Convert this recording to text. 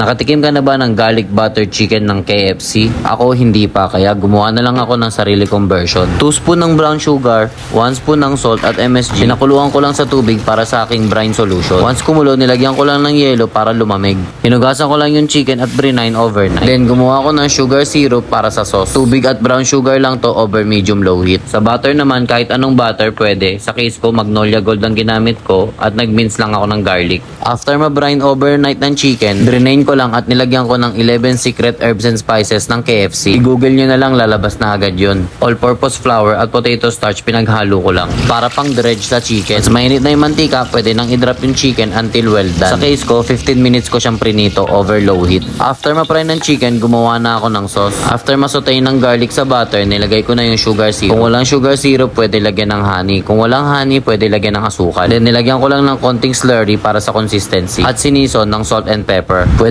Nakatikim ka na ba ng garlic butter chicken ng KFC? Ako hindi pa, kaya gumawa na lang ako ng sarili kong version. 2 spoon ng brown sugar, 1 spoon ng salt at MSG. Pinakuluan ko lang sa tubig para sa aking brine solution. Once kumulo, nilagyan ko lang ng yelo para lumamig. Hinugasan ko lang yung chicken at brine overnight. Then gumawa ko ng sugar syrup para sa sauce. Tubig at brown sugar lang to over medium low heat. Sa butter naman, kahit anong butter pwede. Sa case ko, Magnolia Gold ang ginamit ko at nag-mince lang ako ng garlic. After ma-brine overnight ng chicken, drain ko lang at nilagyan ko ng 11 secret herbs and spices ng KFC. I-google nyo na lang, lalabas na agad yun. All-purpose flour at potato starch pinaghalo ko lang para pang dredge sa chicken. Mas mainit na yung mantika, pwede nang i-drop yung chicken until well done. Sa case ko, 15 minutes ko siyang prinito over low heat. After ma-fry ng chicken, gumawa na ako ng sauce. After masotay ng garlic sa butter, nilagay ko na yung sugar syrup. Kung walang sugar syrup, pwede lagyan ng honey. Kung walang honey, pwede lagyan ng asukal. Then nilagyan ko lang ng konting slurry para sa consistency. At sinison ng salt and pepper. Pwede